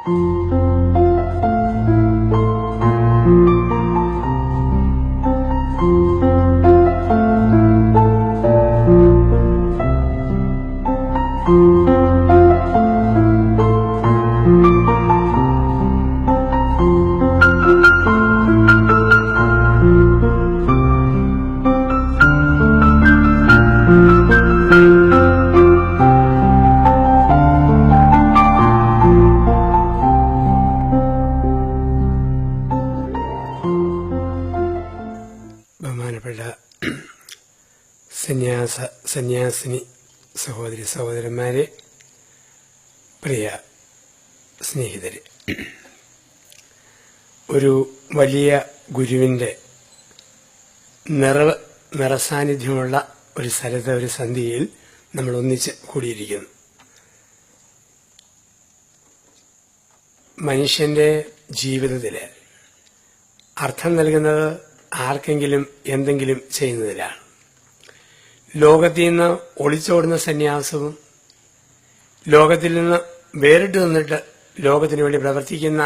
ബഹുമാനപ്പെട്ട സന്യാസിനി സഹോദരി സഹോദരന്മാരെ, പ്രിയ സ്നേഹിതരെ, ഒരു വലിയ ഗുരുവിന്റെ നിറസാന്നിധ്യമുള്ള ഒരു സ്ഥലത്തെ ഒരു സന്ധ്യയിൽ നമ്മൾ ഒന്നിച്ച് കൂടിയിരിക്കുന്നു. മനുഷ്യന്റെ ജീവിതത്തില് അർത്ഥം നൽകുന്നത് ആർക്കെങ്കിലും എന്തെങ്കിലും ചെയ്യുന്നതിലാണ്. ലോകത്തിൽ നിന്ന് ഒളിച്ചോടുന്ന സന്യാസവും ലോകത്തിൽ നിന്ന് വേറിട്ട് നിന്നിട്ട് ലോകത്തിനു വേണ്ടി പ്രവർത്തിക്കുന്ന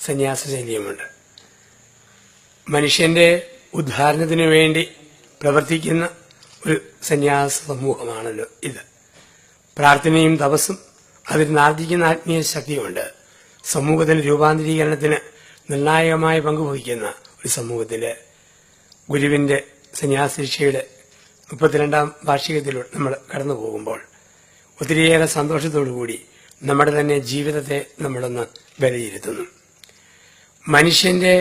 സന്യാസ ശൈലിയുമുണ്ട്. മനുഷ്യന്റെ ഉദ്ധാരണത്തിനു വേണ്ടി പ്രവർത്തിക്കുന്ന ഒരു സന്യാസ സമൂഹമാണല്ലോ ഇത്. പ്രാർത്ഥനയും തപസ്സും അതിൽ ആർജിക്കുന്ന ആത്മീയ ശക്തിയുമുണ്ട്. സമൂഹത്തിന്റെ രൂപാന്തരീകരണത്തിന് നിർണായകമായ പങ്കുവഹിക്കുന്ന ഒരു സമൂഹത്തില് ഗുരുവിന്റെ സന്യാസശിക്ഷയുടെ 32ാം വാർഷികത്തിലൂടെ നമ്മൾ കടന്നു പോകുമ്പോൾ ഒത്തിരിയേറെ സന്തോഷത്തോടുകൂടി നമ്മുടെ തന്നെ ജീവിതത്തെ നമ്മളൊന്ന് വിലയിരുത്തുന്നു. മനുഷ്യന്റെ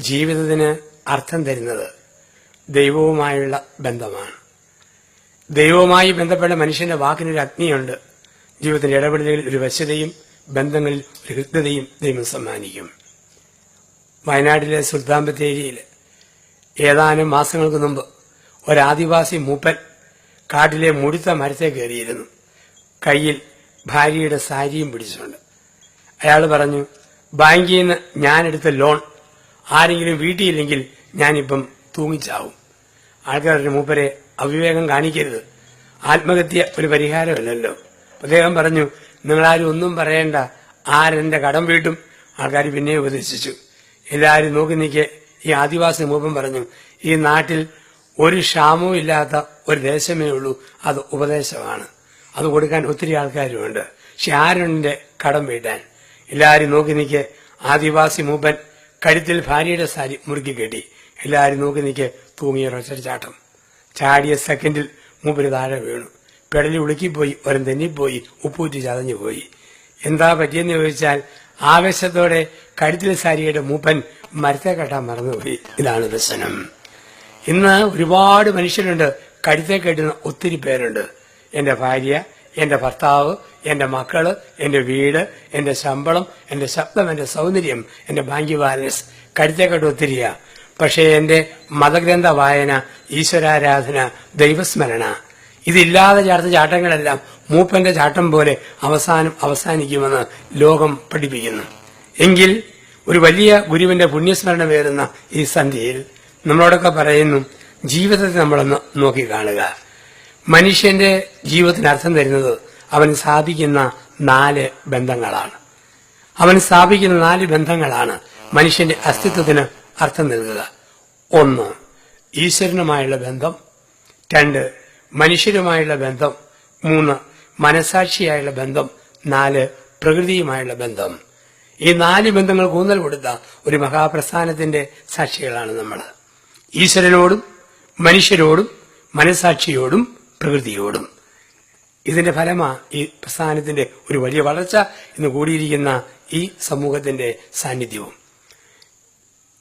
ജീവിതത്തിന് അർത്ഥം തരുന്നത് ദൈവവുമായുള്ള ബന്ധമാണ്. ദൈവവുമായി ബന്ധപ്പെട്ട മനുഷ്യന്റെ വാക്കിനൊരു അഗ്നിയുണ്ട്. ജീവിതത്തിന്റെ ഇടപെടലുകളിൽ ഒരു വശ്യതയും ബന്ധങ്ങളിൽ ഒരു ഹൃദ്യതയും ദൈവം സമ്മാനിക്കും. വയനാട്ടിലെ സുൽത്താൻ ബത്തേരിയിൽ ഏതാനും മാസങ്ങൾക്ക് മുമ്പ് ഒരാദിവാസി മൂപ്പൻ കാട്ടിലെ മുഴുത്ത മരത്തെ കയറിയിരുന്നു. കയ്യിൽ ഭാര്യയുടെ സാരിയും പിടിച്ചുകൊണ്ട്. അയാൾ പറഞ്ഞു, ബാങ്കിൽ നിന്ന് ഞാനെടുത്ത ലോൺ ആരെങ്കിലും വീട്ടിയില്ലെങ്കിൽ ഞാനിപ്പം തൂങ്ങിച്ചാവും. ആൾക്കാരുടെ മൂപ്പരെ അവിവേകം കാണിക്കരുത്, ആത്മഹത്യ ഒരു പരിഹാരമല്ലല്ലോ. അദ്ദേഹം പറഞ്ഞു, നിങ്ങളാരും ഒന്നും പറയേണ്ട, ആരെന്റെ കടം വീട്ടും. ആൾക്കാർ പിന്നെ ഉപദേശിച്ചു. എല്ലാവരും നോക്കി നിൽക്കെ ഈ ആദിവാസി മൂപ്പൻ പറഞ്ഞു, ഈ നാട്ടിൽ ഒരു ക്ഷാമവും ഇല്ലാത്ത ഒരു ദേശമേ ഉള്ളൂ, അത് ഉപദേശമാണ്. അത് കൊടുക്കാൻ ഒത്തിരി ആൾക്കാരുമുണ്ട്. പക്ഷെ ആരുണ്ട് കടം വീട്ടാൻ? എല്ലാവരും നോക്കി നിൽക്കെ ആദിവാസി മൂപ്പൻ കഴുത്തിൽ ഭാര്യയുടെ സാരി മുറുക്കി കെട്ടി. എല്ലാവരും നോക്കി നിൽക്കെ തൂങ്ങിയൊരൊറ്റ ചാട്ടം. ചാടിയ സെക്കൻഡിൽ മൂപ്പര് താഴെ വീണു. പെടലി ഉളുക്കിപ്പോയി, ഒരം തെന്നിപ്പോയി, ഉപ്പൂറ്റി ചതഞ്ഞു പോയി. എന്താ പറ്റിയെന്ന് ചോദിച്ചാൽ ആവേശത്തോടെ കഴുത്തിലെ സാരിയുടെ മൂപ്പൻ മരത്തെ കെട്ടാൻ മറന്നുപോയി. ഇതാണ് പ്രശ്നം. ഇന്ന് ഒരുപാട് മനുഷ്യരുണ്ട് കഴുത്തെ കെട്ടുന്ന ഒത്തിരി പേരുണ്ട്. എന്റെ ഭാര്യ, എന്റെ ഭർത്താവ്, എന്റെ മക്കള്, എന്റെ വീട്, എന്റെ ശമ്പളം, എന്റെ ശബ്ദം, എന്റെ സൗന്ദര്യം, എന്റെ ബാങ്ക് ബാലൻസ്, കഴുത്തെ കെട്ട് ഒത്തിരിയാ. പക്ഷേ എന്റെ മതഗ്രന്ഥ വായന, ഈശ്വരാരാധന, ദൈവസ്മരണ, ഇതില്ലാതെ ചേർത്ത ചാട്ടങ്ങളെല്ലാം മൂപ്പന്റെ ചാട്ടം പോലെ അവസാനിക്കുമെന്ന് ലോകം പഠിപ്പിക്കുന്നു. എങ്കിൽ ഒരു വലിയ ഗുരുവിന്റെ പുണ്യസ്മരണ വേറുന്ന ഈ സന്ധ്യയിൽ നമ്മളോടൊക്കെ പറയുന്നു, ജീവിതത്തെ നമ്മളൊന്ന് നോക്കിക്കാണുക. മനുഷ്യന്റെ ജീവിതത്തിന് അർത്ഥം തരുന്നത് അവൻ സ്ഥാപിക്കുന്ന 4 ബന്ധങ്ങളാണ്. അവൻ സ്ഥാപിക്കുന്ന 4 ബന്ധങ്ങളാണ് മനുഷ്യന്റെ അസ്തിത്വത്തിന് അർത്ഥം നൽകുക. 1, ഈശ്വരനുമായുള്ള ബന്ധം. 2, മനുഷ്യരുമായുള്ള ബന്ധം. 3, മനസാക്ഷിയായുള്ള ബന്ധം. 4, പ്രകൃതിയുമായുള്ള ബന്ധം. ഈ 4 ബന്ധങ്ങൾക്ക് ഊന്നൽ കൊടുത്ത ഒരു മഹാപ്രസ്ഥാനത്തിന്റെ സാക്ഷികളാണ് നമ്മൾ. ഈശ്വരനോടും മനുഷ്യരോടും മനസാക്ഷിയോടും പ്രകൃതിയോടും. ഇതിന്റെ ഫലമാ ഈ പ്രസ്ഥാനത്തിന്റെ ഒരു വലിയ വളർച്ച, ഇന്ന് കൂടിയിരിക്കുന്ന ഈ സമൂഹത്തിന്റെ സാന്നിധ്യവും.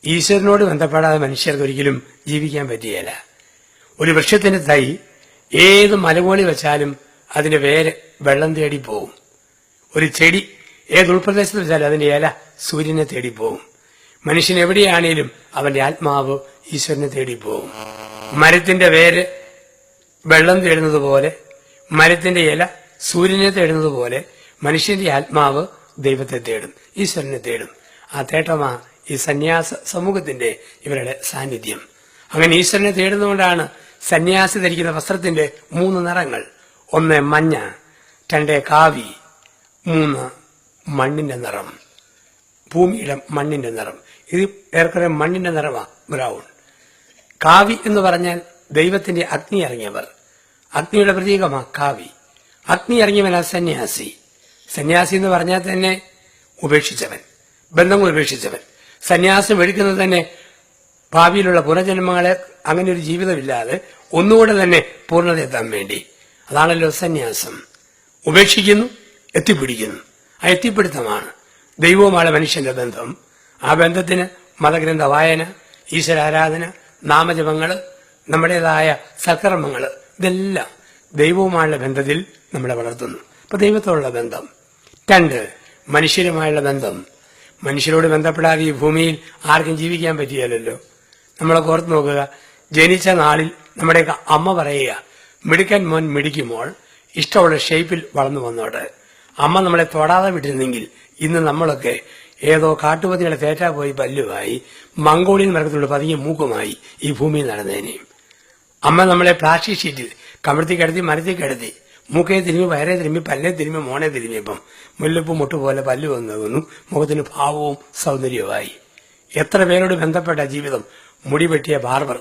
ഈശ്വരനോട് ബന്ധപ്പെടാതെ മനുഷ്യർക്ക് ഒരിക്കലും ജീവിക്കാൻ പറ്റുകയില്ല. ഒരു വൃക്ഷത്തിന്റെ തൈ ഏത് മലമുകളിൽ വെച്ചാലും അതിന്റെ വേര് വെള്ളം തേടി പോകും. ഒരു ചെടി ഏത് ഉൾപ്രദേശത്ത് വെച്ചാലും അതിന്റെ ഇല സൂര്യനെ തേടി പോകും. മനുഷ്യൻ എവിടെയാണേലും അവന്റെ ആത്മാവ് ഈശ്വരനെ തേടി പോകും. മരത്തിന്റെ വേര് വെള്ളം തേടുന്നത് പോലെ, മരത്തിന്റെ ഇല സൂര്യനെ തേടുന്നത് പോലെ മനുഷ്യന്റെ ആത്മാവ് ദൈവത്തെ തേടും, ഈശ്വരനെ തേടും. ആ തേട്ടമാ ഈ സന്യാസ സമൂഹത്തിന്റെ ഇവരുടെ സാന്നിധ്യം. അങ്ങനെ ഈശ്വരനെ തേടുന്നതുകൊണ്ടാണ് സന്യാസി ധരിക്കുന്ന വസ്ത്രത്തിന്റെ 3 നിറങ്ങൾ. 1 മഞ്ഞ, 2 കാവി, 3 മണ്ണിന്റെ നിറം. ഭൂമിയുടെ മണ്ണിന്റെ നിറം. ഇത് ഏറെക്കുറെ മണ്ണിന്റെ നിറമാണ്, ബ്രൗൺ. കാവി എന്ന് പറഞ്ഞാൽ ദൈവത്തിന്റെ അഗ്നി ഇറങ്ങിയവർ. അഗ്നിയുടെ പ്രതീകമാണ് കാവി. അഗ്നി ഇറങ്ങിയവനാ സന്യാസി. സന്യാസി എന്ന് പറഞ്ഞാൽ തന്നെ ഉപേക്ഷിച്ചവൻ, ബന്ധങ്ങൾ ഉപേക്ഷിച്ചവൻ. സന്യാസം എടുക്കുന്നത് തന്നെ ഭാവിയിലുള്ള പുനർജന്മങ്ങളെ അങ്ങനെ ഒരു ജീവിതമില്ലാതെ ഒന്നുകൂടെ തന്നെ പൂർണ്ണതയെത്താൻ വേണ്ടി. അതാണല്ലോ സന്യാസം. ഉപേക്ഷിക്കുന്നു, എത്തിപ്പിടിക്കുന്നു. ആ എത്തിപ്പിടുത്തമാണ് ദൈവവുമായ മനുഷ്യന്റെ ബന്ധം. ആ ബന്ധത്തിന് മതഗ്രന്ഥ വായന, ഈശ്വരാരാധന, നാമജപങ്ങൾ, നമ്മുടേതായ സൽക്കർമ്മങ്ങൾ, ഇതെല്ലാം ദൈവവുമായുള്ള ബന്ധത്തിൽ നമ്മളെ വളർത്തുന്നു. അപ്പൊ ദൈവത്തോടുള്ള ബന്ധം. 2, മനുഷ്യരുമായുള്ള ബന്ധം. മനുഷ്യരോട് ബന്ധപ്പെടാതെ ഈ ഭൂമിയിൽ ആർക്കും ജീവിക്കാൻ പറ്റിയല്ലോ. നമ്മളൊക്കെ ഓർത്ത് നോക്കുക, ജനിച്ച നാളിൽ നമ്മുടെയൊക്കെ അമ്മ പറയുക, മിടുക്കൻ മോൻ മിടിക്കുമ്പോൾ ഇഷ്ടമുള്ള ഷേപ്പിൽ വളർന്നു വന്നോട്ട്. അമ്മ നമ്മളെ തൊടാതെ വിട്ടിരുന്നെങ്കിൽ ഇന്ന് നമ്മളൊക്കെ ഏതോ കാട്ടുപതികളെ തേറ്റാ പോയി പല്ലുമായി മംഗോളിയൻ മരത്തിലുള്ള പതിയെ മൂക്കുമായി ഈ ഭൂമിയിൽ നടന്നേനെയും. അമ്മ നമ്മളെ പ്ലാസ്റ്റിക് ഷീറ്റിൽ കമഴ്ത്തി കിടത്തി മരത്തിൽ കിടത്തി മൂക്കേ തിരുമ്പി, വയറെ തിരുമ്പി, പല്ലേ തിരുമ്പി, മോനെ തിരുമ്പിയപ്പം മുല്ലപ്പ് മുട്ടുപോലെ പല്ല് വന്നു മുഖത്തിന് ഭാവവും സൗന്ദര്യവുമായി. എത്ര പേരോട് ബന്ധപ്പെട്ട ജീവിതം. മുടി വെട്ടിയ ബാർബർ,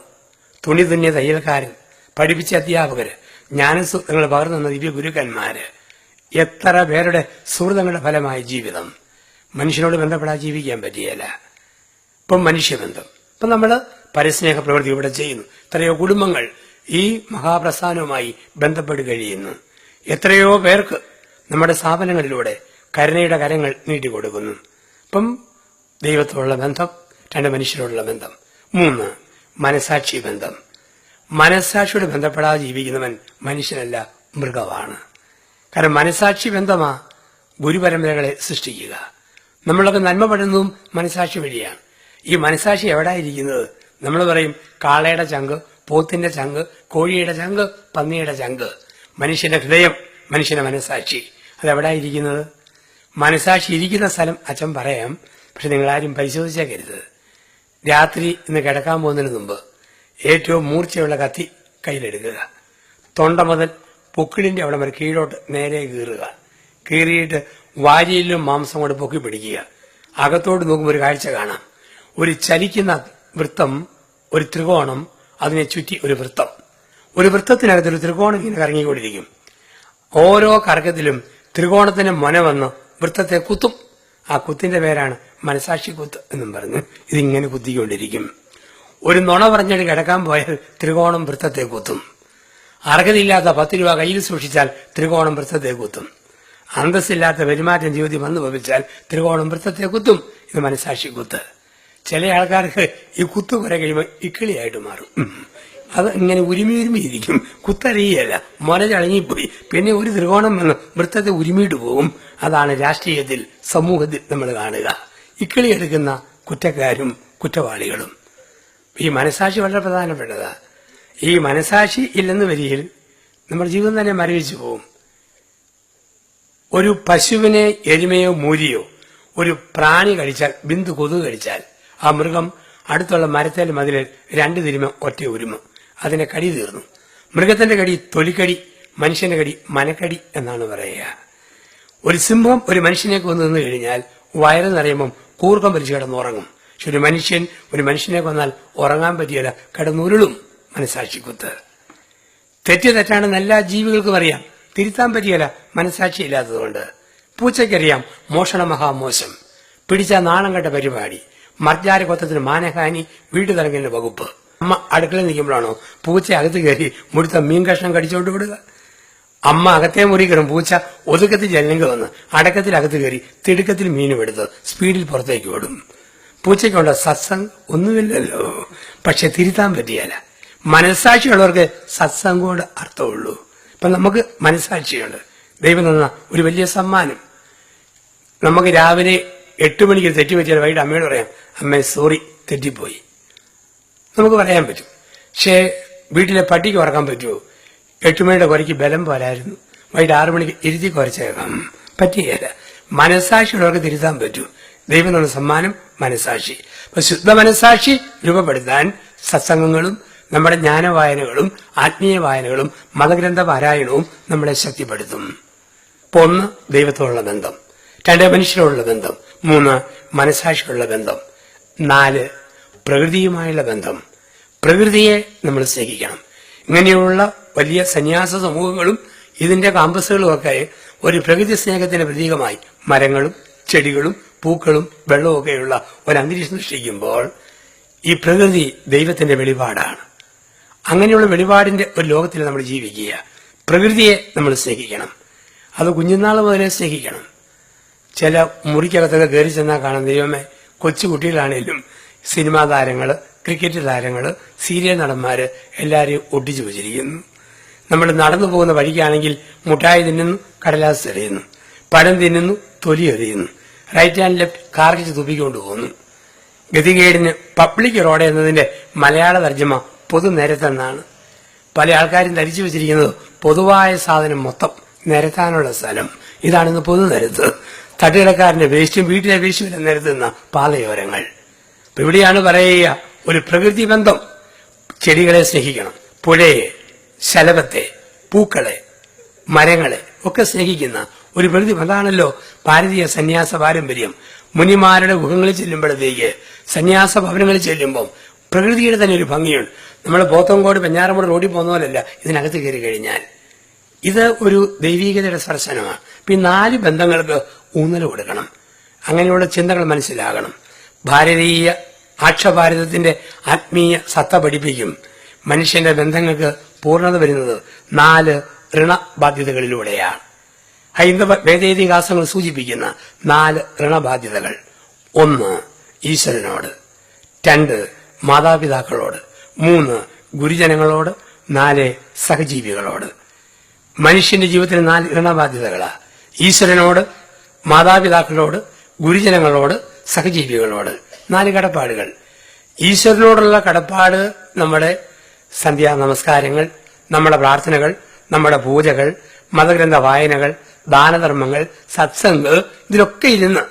തുണി തുന്നിയ തയ്യൽക്കാരൻ, പഠിപ്പിച്ച അധ്യാപകര്, ജ്ഞാനസൂത്രങ്ങൾ പകർന്നു ദിവ്യ ഗുരുക്കന്മാര്, എത്ര പേരുടെ സുഹൃതങ്ങളുടെ ഫലമായ ജീവിതം. മനുഷ്യനോട് ബന്ധപ്പെടാൻ ജീവിക്കാൻ പറ്റിയല്ല. ഇപ്പം മനുഷ്യബന്ധം. ഇപ്പം നമ്മൾ പരസ്നേഹ പ്രവൃത്തി ഇവിടെ ചെയ്യുന്നു. എത്രയോ കുടുംബങ്ങൾ ഈ മഹാപ്രസ്ഥാനവുമായി ബന്ധപ്പെട്ട് കഴിയുന്നു. എത്രയോ പേർക്ക് നമ്മുടെ സ്ഥാപനങ്ങളിലൂടെ കരുണയുടെ കരങ്ങൾ നീട്ടിക്കൊടുക്കുന്നു. ഇപ്പം ദൈവത്തോടുള്ള ബന്ധം. 2, മനുഷ്യരോടുള്ള ബന്ധം. 3, മനസാക്ഷി ബന്ധം. മനസാക്ഷിയോട് ബന്ധപ്പെടാതെ ജീവിക്കുന്നവൻ മനുഷ്യനല്ല, മൃഗമാണ്. കാരണം മനസാക്ഷി ബന്ധമാ ഗുരുപരമ്പരകളെ സൃഷ്ടിക്കുക. നമ്മളൊക്കെ നന്മ പഠിക്കുന്നതും മനസാക്ഷി വഴിയാണ്. ഈ മനസാക്ഷി എവിടായിരിക്കുന്നത്? നമ്മൾ പറയും കാളയുടെ ചങ്ക്, പോത്തിന്റെ ചങ്ക്, കോഴിയുടെ ചങ്ക്, പന്നിയുടെ ചങ്ക്. മനുഷ്യന്റെ ഹൃദയം, മനുഷ്യന്റെ മനസാക്ഷി, അതെവിടായിരിക്കുന്നത്? മനസാക്ഷി ഇരിക്കുന്ന സ്ഥലം അച്ഛൻ പറയാം, പക്ഷെ നിങ്ങളാരും പരിശോധിച്ചേക്കരുത്. രാത്രി ഇന്ന് കിടക്കാൻ പോകുന്നതിന് മുമ്പ് ഏറ്റവും മൂർച്ചയുള്ള കത്തി കയ്യിലെടുക്കുക. തൊണ്ട മുതൽ പൊക്കിളിന്റെ അവിടെ വരെ കീഴോട്ട് നേരെ കീറുക. കീറിയിട്ട് വാരിയിലും മാംസം കൊണ്ട് പൊക്കി പിടിക്കുക. അകത്തോട്ട് നോക്കുമ്പോൾ ഒരു കാഴ്ച കാണാം. ഒരു ചലിക്കുന്ന വൃത്തം, ഒരു ത്രികോണം, അതിനെ ചുറ്റി ഒരു വൃത്തം. ഒരു വൃത്തത്തിനകത്തൊരു ത്രികോണം ഇങ്ങനെ കറങ്ങിക്കൊണ്ടിരിക്കും. ഓരോ കറക്കത്തിലും ത്രികോണത്തിന് മൊന വന്ന് വൃത്തത്തെ കുത്തും. ആ കുത്തിന്റെ പേരാണ് മനസാക്ഷി കുത്ത് എന്നും പറഞ്ഞ് ഇതിങ്ങനെ കുത്തിക്കൊണ്ടിരിക്കും. ഒരു നുണ പറഞ്ഞിട്ട് കിടക്കാൻ പോയാൽ ത്രികോണം വൃത്തത്തെ കുത്തും. അർഹതയില്ലാത്ത 10 രൂപ കയ്യിൽ സൂക്ഷിച്ചാൽ ത്രികോണം വൃത്തത്തെ കുത്തും. അന്തസ്സില്ലാത്ത പെരുമാറ്റം ജീവിതത്തിൽ വന്നു ഭവിച്ചാൽ ത്രികോണം വൃത്തത്തെ കുത്തും. ഇത് മനസാക്ഷി കുത്ത്. ചില ആൾക്കാർക്ക് ഈ കുത്ത് കുറെ കഴിയുമ്പോൾ ഇക്കിളിയായിട്ട് മാറും. അത് ഇങ്ങനെ ഉരുമിയിരിക്കും. കുത്തറിയല്ല, മൊന ചടങ്ങിപ്പോയി. പിന്നെ ഒരു ത്രികോണം വന്ന് വൃത്തത്തെ ഉരുമിയിട്ട് പോകും. അതാണ് രാഷ്ട്രീയത്തിൽ, സമൂഹത്തിൽ നമ്മൾ കാണുക. ഇക്കിളി എടുക്കുന്ന കുറ്റക്കാരും കുറ്റവാളികളും. ഈ മനസാക്ഷി വളരെ പ്രധാനപ്പെട്ടതാ. ഈ മനസാക്ഷി ഇല്ലെന്ന് വരികിൽ നമ്മുടെ ജീവിതം തന്നെ മരവിച്ചു പോകും. ഒരു പശുവിനെ എരുമയോ മൂരിയോ ഒരു പ്രാണി കടിച്ചാൽ, ബിന്ദു കൊതുക് കടിച്ചാൽ, ആ മൃഗം അടുത്തുള്ള മരത്തേൽ മതിലിൽ 2 തിരുമ ഒറ്റ ഉരുമ, അതിനെ കടി തീർന്നു. മൃഗത്തിന്റെ കടി തൊലിക്കടി, മനുഷ്യന്റെ കടി മനക്കടി എന്നാണ് പറയുക. ഒരു സിംഹം ഒരു മനുഷ്യനെ കൊന്നു നിന്ന് കഴിഞ്ഞാൽ വയറ് നിറയുമ്പം കൂർക്കം വലിച്ചു കിടന്നുറങ്ങും. പക്ഷെ ഒരു മനുഷ്യൻ ഒരു മനുഷ്യനെ കൊന്നാൽ ഉറങ്ങാൻ പറ്റിയല്ല, കിടന്നുരുളും. മനസാക്ഷിക്കുത്ത്. തെറ്റാണെന്ന് എല്ലാ ജീവികൾക്കും അറിയാം, തിരുത്താൻ പറ്റിയല്ല, മനസാക്ഷി ഇല്ലാത്തതുകൊണ്ട്. പൂച്ചയ്ക്കറിയാം മോഷണ മഹാമോശം, പിടിച്ച നാണം കെട്ട പരിപാടി, മർജാര കൊത്തത്തിന് മാനഹാനി, വീട്ടുതലങ്കലിന്റെ വകുപ്പ്. അമ്മ അടുക്കളയിൽ നിൽക്കുമ്പോഴാണോ പൂച്ച അകത്ത് കയറി മുടുത്ത മീൻ കഷ്ണം കടിച്ചോണ്ട് വിടുക? അമ്മ അകത്തെ മുറി കയറും, പൂച്ച ഒതുക്കത്തിൽ ജനലിൽ വന്ന് അടക്കത്തിൽ അകത്ത് കയറി തിടുക്കത്തിൽ മീനും എടുത്ത് സ്പീഡിൽ പുറത്തേക്ക് വിടും. പൂച്ചയ്ക്കുള്ള സത്സംഗ് ഒന്നുമില്ലല്ലോ, പക്ഷെ തിരുത്താൻ പറ്റിയല്ല. മനസാക്ഷിയുള്ളവർക്ക് സത്സംഗം കൊണ്ട് അർത്ഥമുള്ളൂ. ഇപ്പൊ നമുക്ക് മനസാക്ഷിയുണ്ട്. ദൈവം തന്ന ഒരു വലിയ സമ്മാനം. നമുക്ക് രാവിലെ 8 മണിക്ക് തെറ്റുപറ്റിയാൽ വൈകിട്ട് അമ്മയോട് പറയാം, അമ്മേ സോറി തെറ്റിപ്പോയി, നമുക്ക് പറയാൻ പറ്റും. പക്ഷേ വീട്ടിലെ പട്ടിക്ക് ഉറക്കാൻ പറ്റുമോ? 8 മണിയുടെ കുരയ്ക്ക് ബലം പോലായിരുന്നു, വൈകിട്ട് 6 മണിക്ക് ഇരുത്തി കുരച്ചേക്കാം, പറ്റിയല്ല. മനസാക്ഷിയുള്ളവർക്ക് തിരുത്താൻ പറ്റൂ. ദൈവം തന്ന സമ്മാനം മനസാക്ഷി. അപ്പൊ ശുദ്ധ മനസാക്ഷി രൂപപ്പെടുത്താൻ സത്സംഗങ്ങളും നമ്മുടെ ജ്ഞാനവായനകളും ആത്മീയ വായനകളും മതഗ്രന്ഥ പാരായണവും നമ്മളെ ശക്തിപ്പെടുത്തും. ഇപ്പൊ 1 ദൈവത്തോടുള്ള ബന്ധം, 2 മനുഷ്യരോടുള്ള ബന്ധം, 3 മനസാക്ഷിയുള്ള ബന്ധം. 4 പ്രകൃതിയുമായുള്ള ബന്ധം. പ്രകൃതിയെ നമ്മൾ സ്നേഹിക്കണം. ഇങ്ങനെയുള്ള വലിയ സന്യാസ സമൂഹങ്ങളും ഇതിന്റെ കാമ്പസുകളും ഒക്കെ ഒരു പ്രകൃതി സ്നേഹത്തിന്റെ പ്രതീകമായി മരങ്ങളും ചെടികളും പൂക്കളും വെള്ളവും ഒക്കെയുള്ള ഒരു അന്തരീക്ഷം സൃഷ്ടിക്കുമ്പോൾ ഈ പ്രകൃതി ദൈവത്തിന്റെ വെളിപാടാണ്. അങ്ങനെയുള്ള വെളിപാടിന്റെ ഒരു ലോകത്തിൽ നമ്മൾ ജീവിക്കുക. പ്രകൃതിയെ നമ്മൾ സ്നേഹിക്കണം. അത് കുഞ്ഞുനാൾ മുതലേ സ്നേഹിക്കണം. ചില മുറിക്കകത്തൊക്കെ കയറി ചെന്നാൽ കാണാം, ദൈവമേ, കൊച്ചു കുട്ടികളാണേലും സിനിമാ താരങ്ങള്, ക്രിക്കറ്റ് താരങ്ങള്, സീരിയൽ നടന്മാര് എല്ലാവരെയും ഒട്ടിച്ചു വെച്ചിരിക്കുന്നു. നമ്മൾ നടന്നു പോകുന്ന വഴിക്കാണെങ്കിൽ മുട്ടായി തിന്നുന്നു, കടലാസ് എറിയുന്നു, പഴം തിന്നുന്നു, തൊലി എറിയുന്നു, റൈറ്റ് ആൻഡ് ലെഫ്റ്റ് കാർക്കിച്ച് തുപ്പിക്കൊണ്ട് പോകുന്നു. ഗതികേടിന് പബ്ലിക് റോഡ് എന്നതിന്റെ മലയാള തർജ്ജമ പൊതുനിരത്തെന്നാണ്. പല ആൾക്കാരും ധരിച്ചു വെച്ചിരിക്കുന്നത് പൊതുവായ സാധനം മൊത്തം നിരത്താനുള്ള സ്ഥലം ഇതാണിന്ന് പൊതുനിരത്ത്. തട്ടുകിടക്കാരന്റെ വേസ്റ്റും വീട്ടിലെ വേസ്റ്റും നിരത്തുന്ന പാതയോരങ്ങൾ. അപ്പൊ ഇവിടെയാണ് പറയുക, ഒരു പ്രകൃതി ബന്ധം. ചെടികളെ സ്നേഹിക്കണം, പുഴയെ, ശലഭത്തെ, പൂക്കളെ, മരങ്ങളെ ഒക്കെ സ്നേഹിക്കുന്ന ഒരു പ്രകൃതി. അതാണല്ലോ ഭാരതീയ സന്യാസ പാരമ്പര്യം. മുനിമാരുടെ ഗുഹങ്ങളിൽ ചെല്ലുമ്പോഴത്തേക്ക്, സന്യാസ ഭവനങ്ങളിൽ ചെല്ലുമ്പോൾ പ്രകൃതിയുടെ തന്നെ ഒരു ഭംഗിയുണ്ട്. നമ്മൾ പോത്തങ്കോട് വെഞ്ഞാറമൂട് റോഡിൽ പോകുന്ന പോലല്ല ഇതിനകത്ത് കയറി കഴിഞ്ഞാൽ. ഇത് ഒരു ദൈവീകതയുടെ സ്പർശനമാണ്. ഈ 4 ബന്ധങ്ങൾക്ക് ഊന്നൽ കൊടുക്കണം. അങ്ങനെയുള്ള ചിന്തകൾ മനസ്സിലാകണം. ഭാരതീയ ആക്ഷഭാരതത്തിന്റെ ആത്മീയ സത്ത പഠിപ്പിക്കും. മനുഷ്യന്റെ ബന്ധങ്ങൾക്ക് പൂർണ്ണത വരുന്നത് 4 ഋണബാധ്യതകളിലൂടെയാണ്. ഹൈന്ദവ വേദേതിഹാസങ്ങൾ സൂചിപ്പിക്കുന്ന 4 ഋണബാധ്യതകൾ. 1 ഈശ്വരനോട്, 2 മാതാപിതാക്കളോട്, 3 ഗുരുജനങ്ങളോട്, 4 സഹജീവികളോട്. മനുഷ്യന്റെ ജീവിതത്തിൽ 4 ഋണബാധ്യതകളാ. ഈശ്വരനോട്, മാതാപിതാക്കളോട്, ഗുരുജനങ്ങളോട്, സഹജീവികളോട്. 4 കടപ്പാടുകൾ. ഈശ്വരനോടുള്ള കടപ്പാട് നമ്മുടെ സന്ധ്യാ നമസ്കാരങ്ങൾ, നമ്മുടെ പ്രാർത്ഥനകൾ, നമ്മുടെ പൂജകൾ, മതഗ്രന്ഥ വായനകൾ, ദാനധർമ്മങ്ങൾ, സത്സംഗ്, ഇതിലൊക്കെ ഇരുന്ന്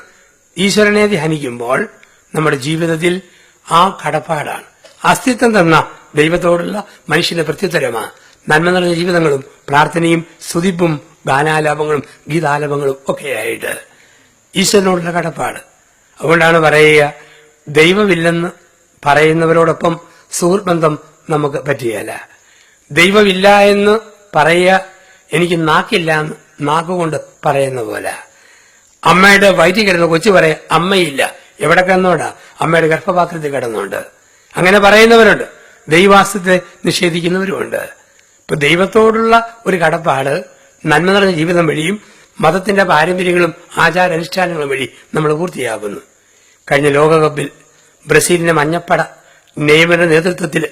ഈശ്വരനെ ധ്യാനിക്കുമ്പോൾ നമ്മുടെ ജീവിതത്തിൽ ആ കടപ്പാടാണ്. അസ്തിത്വം തന്ന ദൈവത്തോടുള്ള മനുഷ്യന്റെ പ്രത്യുത്തരമാണ് നന്മ നിറഞ്ഞ ജീവിതങ്ങളും പ്രാർത്ഥനയും സ്തുതിപ്പും ഗാനാലാപങ്ങളും ഗീതാലാപങ്ങളും ഒക്കെയായിട്ട് ഈശ്വരനോടുള്ള കടപ്പാട്. അതുകൊണ്ടാണ് പറയുക, ദൈവമില്ലെന്ന് പറയുന്നവരോടൊപ്പം സുഹൃത്ത് ബന്ധം നമുക്ക് പറ്റുകയല്ല. ദൈവമില്ല എന്ന് പറയുക എനിക്ക് നാക്കില്ല എന്ന് നാക്കുകൊണ്ട് പറയുന്ന പോലെ. അമ്മയുടെ വയറ്റിൽ കിടന്ന കൊച്ചു പറയാം അമ്മയില്ല, എവിടെ കിടന്നോണ്ടാ? അമ്മയുടെ ഗർഭപാത്രത്തിൽ കിടന്നുണ്ട്. അങ്ങനെ പറയുന്നവരുണ്ട്. ദൈവാസ്തിത്വത്തെ നിഷേധിക്കുന്നവരുമുണ്ട്. ഇപ്പൊ ദൈവത്തോടുള്ള ഒരു കടപ്പാട് നന്മ നിറഞ്ഞ ജീവിതം വഴിയും മതത്തിന്റെ പാരമ്പര്യങ്ങളും ആചാരാനുഷ്ഠാനങ്ങളും വഴി നമ്മൾ പൂർത്തിയാക്കുന്നു. കഴിഞ്ഞ ലോകകപ്പിൽ ബ്രസീലിന്റെ മഞ്ഞപ്പട നെയ്മറിന്റെ നേതൃത്വത്തിൽ